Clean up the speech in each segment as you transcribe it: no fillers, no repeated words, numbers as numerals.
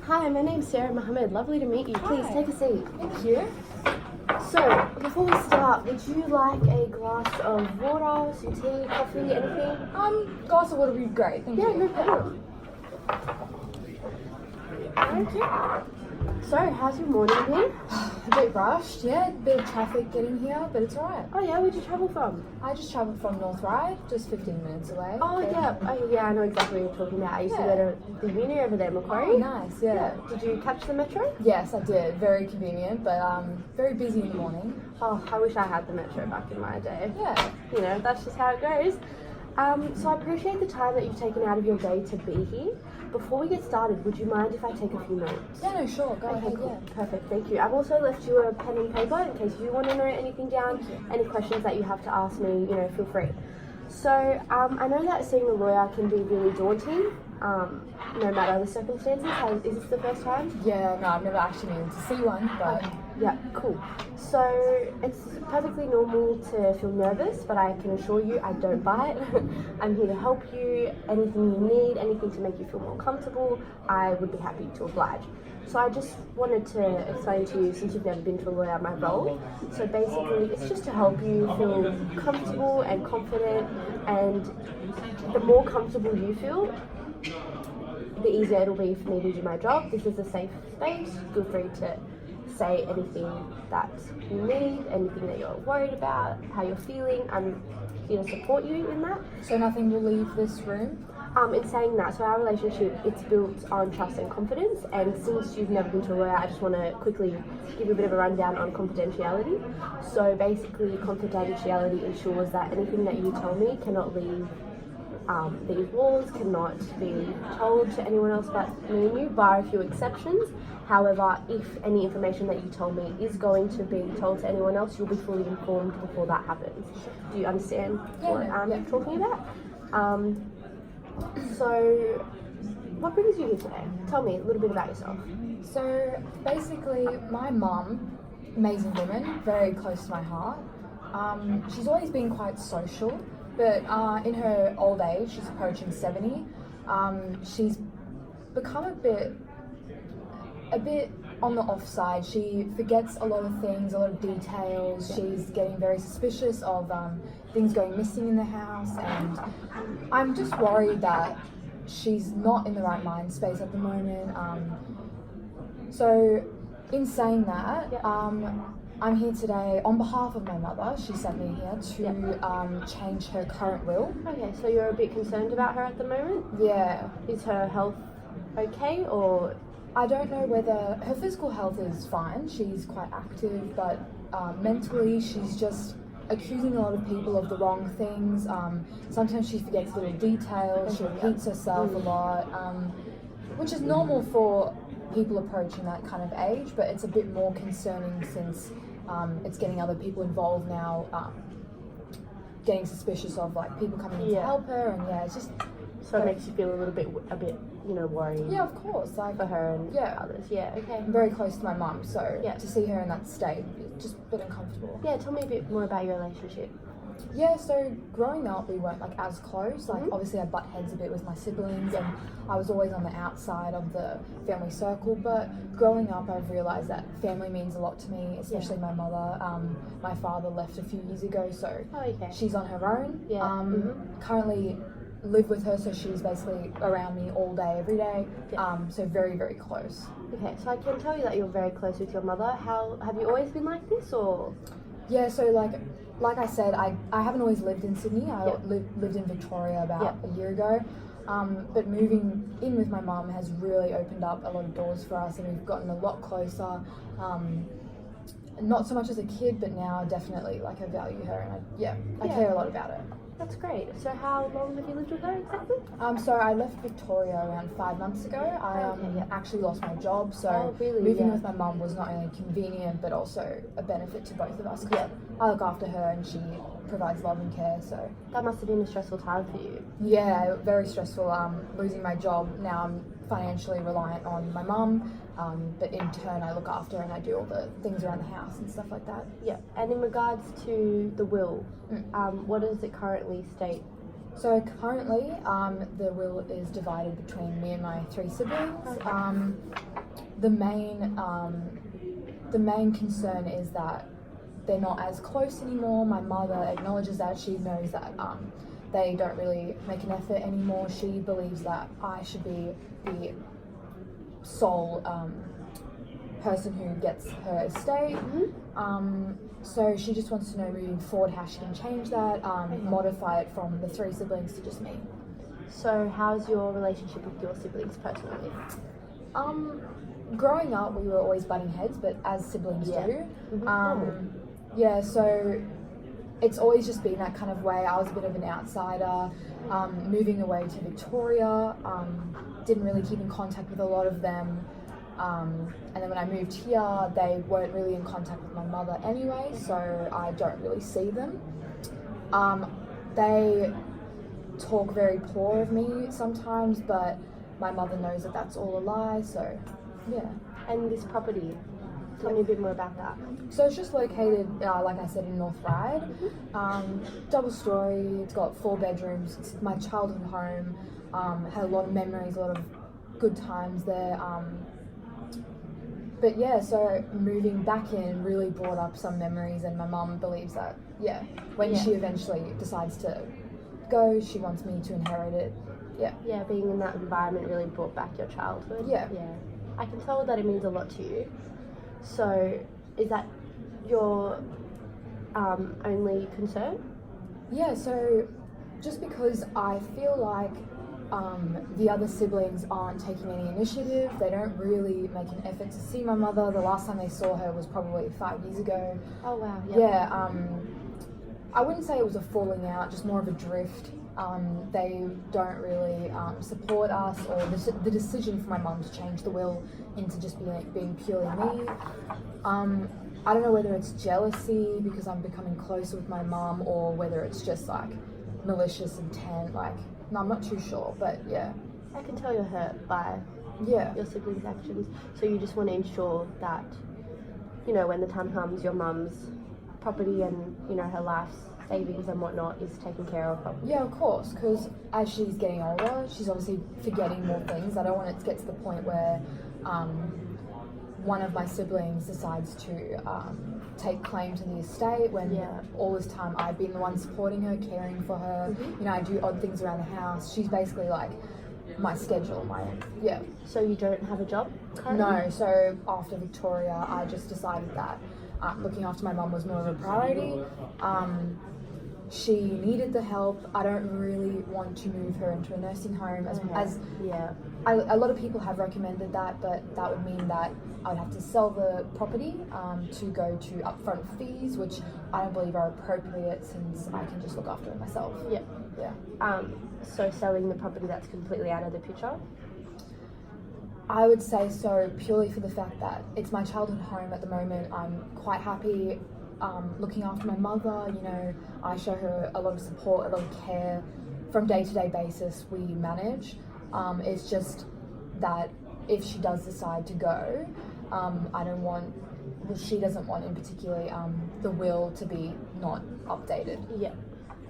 Hi, my name's Sarah Mohammed. Lovely to meet you. Please Hi. take a seat. Thank you. So, before we start, would you like a glass of water, some tea, coffee, anything? Glass of water would be great. Thank Yeah, you. no problem. Thank you. So, how's your morning been? A bit rushed, yeah. A bit of traffic getting here, but it's alright. Oh yeah, where'd you travel from? I just travelled from North Ryde, just 15 minutes away. Oh yeah, I know exactly what you're talking about. I used to go to the uni over there, Macquarie. Oh, nice, yeah. Did you catch the metro? Yes, I did. Very convenient, but very busy in the morning. Oh, I wish I had the metro back in my day. Yeah. You know, that's just how it goes. So I appreciate the time that you've taken out of your day to be here. Before we get started, would you mind if I take a few notes? Yeah, no, sure. Go Okay, ahead, cool. yeah. Perfect, thank you. I've also left you a pen and paper in case you want to note anything down. Any questions that you have to ask me, feel free. So I know that seeing a lawyer can be really daunting, no matter the circumstances. Is this the first time? Yeah, no, I've never actually needed to see one, but... Yeah, cool. So it's perfectly normal to feel nervous, but I can assure you I don't bite. I'm here to help you. Anything you need, anything to make you feel more comfortable, I would be happy to oblige. So I just wanted to explain to you, since you've never been to a lawyer, my role. So basically, it's just to help you feel comfortable and confident, and the more comfortable you feel, the easier it'll be for me to do my job. This is a safe space. Feel free to say anything that you need, anything that you're worried about, how you're feeling. I'm here to support you in that. So nothing will leave this room? In saying that, so our relationship, it's built on trust and confidence, and since you've never been to a lawyer, I just want to quickly give you a bit of a rundown on confidentiality. So basically, confidentiality ensures that anything that you tell me cannot leave these walls, cannot be told to anyone else but me and you, bar a few exceptions. However, if any information that you told me is going to be told to anyone else, you'll be fully informed before that happens. Do you understand what I'm talking about? So, what brings you here today? Tell me a little bit about yourself. So basically, my mum, amazing woman, very close to my heart. She's always been quite social, but in her old age, she's approaching 70. She's become a bit on the offside. She forgets a lot of things, a lot of details. She's getting very suspicious of things going missing in the house, and I'm just worried that she's not in the right mind space at the moment. So in saying that, I'm here today on behalf of my mother. She sent me here to change her current will. Okay, so you're a bit concerned about her at the moment? Yeah. Is her health okay, or? I don't know whether her physical health is fine. She's quite active, but mentally she's just accusing a lot of people of the wrong things. Sometimes she forgets little details. She repeats herself a lot, which is normal for people approaching that kind of age, but it's a bit more concerning since it's getting other people involved now, getting suspicious of like people coming in to help her, and it's just. So it makes you feel a bit, worried. Yeah, of course. Like for her and others. Yeah, okay. I'm very close to my mum, so to see her in that state, it's just a bit uncomfortable. Yeah, tell me a bit more about your relationship. Yeah, so growing up, we weren't like as close. Like obviously, I butt heads a bit with my siblings, and I was always on the outside of the family circle. But growing up, I've realised that family means a lot to me, especially my mother. My father left a few years ago, so she's on her own. Yeah. Currently live with her, so she's basically around me all day, every day. So very, very close. Okay, so I can tell you that you're very close with your mother. How have you always been like this, or? Yeah, so like I said, I haven't always lived in Sydney. I lived in Victoria about a year ago. But moving in with my mum has really opened up a lot of doors for us, and we've gotten a lot closer. Not so much as a kid, but now definitely I value her, and I care a lot about her. That's great. So how long have you lived with her exactly? So I left Victoria around 5 months ago. I actually lost my job, so moving with my mum was not only convenient but also a benefit to both of us. I look after her and she provides love and care. So that must have been a stressful time for you. Yeah, very stressful. Losing my job, now I'm financially reliant on my mum. But in turn, I look after her and I do all the things around the house and stuff like that. Yeah, and in regards to the will, what does it currently state? So currently, the will is divided between me and my three siblings. The main concern is that they're not as close anymore. My mother acknowledges that. She knows that they don't really make an effort anymore. She believes that I should be the sole person who gets her estate. So she just wants to know moving forward how she can change that, modify it from the three siblings to just me. So how's your relationship with your siblings personally? Growing up, we were always butting heads, but as siblings do. So it's always just been that kind of way. I was a bit of an outsider, moving away to Victoria, didn't really keep in contact with a lot of them. And then when I moved here, they weren't really in contact with my mother anyway, so I don't really see them. They talk very poor of me sometimes, but my mother knows that that's all a lie, so yeah. And this property, tell me a bit more about that. So it's just located, like I said, in North Ryde. Double story, it's got 4 bedrooms, it's my childhood home, had a lot of memories, a lot of good times there. But yeah, so moving back in really brought up some memories, and my mum believes that, when she eventually decides to go, she wants me to inherit it. Yeah, being in that environment really brought back your childhood. Yeah. I can tell that it means a lot to you. So, is that your only concern? Yeah, so just because I feel like the other siblings aren't taking any initiative, they don't really make an effort to see my mother. The last time they saw her was probably 5 years ago. Oh wow. I wouldn't say it was a falling out, just more of a drift. They don't really support us, or the decision for my mum to change the will into just being purely me. I don't know whether it's jealousy because I'm becoming closer with my mum, or whether it's just like malicious intent. No, I'm not too sure, but yeah. I can tell you're hurt by your siblings' actions. So you just want to ensure that, when the time comes, your mum's property and, her life's savings and whatnot is taken care of properly. Yeah, of course, because as she's getting older, she's obviously forgetting more things. I don't want it to get to the point where one of my siblings decides to take claim to the estate when all this time I've been the one supporting her, caring for her. I do odd things around the house. She's basically like my schedule, So you don't have a job currently? No, so after Victoria, I just decided that looking after my mum was more of a priority. She needed the help. I don't really want to move her into a nursing home a lot of people have recommended that, but that would mean that I'd have to sell the property to go to upfront fees, which I don't believe are appropriate since I can just look after it myself. So selling the property, that's completely out of the picture? I would say so, purely for the fact that it's my childhood home at the moment. I'm quite happy looking after my mother. I show her a lot of support, a lot of care from day-to-day basis. We manage. It's just that if she does decide to go, she doesn't want in particular the will to be not updated.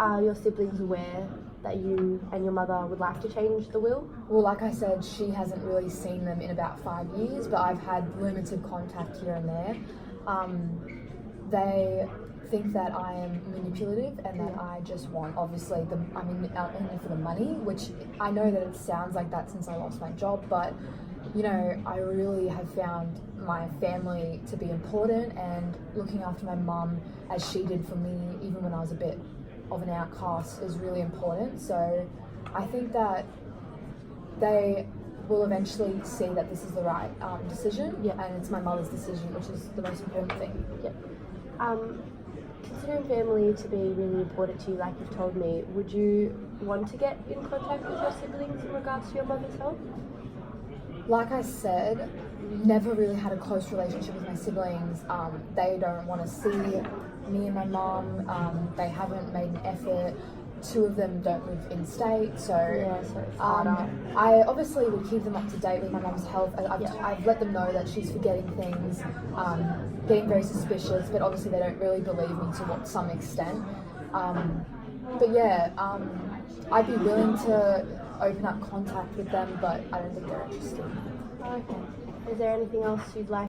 Are your siblings aware that you and your mother would like to change the will? Well, like I said, she hasn't really seen them in about 5 years, but I've had limited contact here and there. They think that I am manipulative and that I just want, obviously, I'm in it for the money, which I know that it sounds like that since I lost my job, but I really have found my family to be important, and looking after my mum as she did for me, even when I was a bit of an outcast, is really important. So I think that they will eventually see that this is the right decision, and it's my mother's decision, which is the most important thing. Considering family to be really important to you, like you've told me, would you want to get in contact with your siblings in regards to your mother's health? Like I said, never really had a close relationship with my siblings. They don't want to see me and my mum. They haven't made an effort. 2 of them don't live in state, so it's harder. I obviously would keep them up to date with my mum's health. I've let them know that she's forgetting things, getting very suspicious, but obviously they don't really believe me to some extent. I'd be willing to open up contact with them, but I don't think they're interested. Okay. Is there anything else you'd like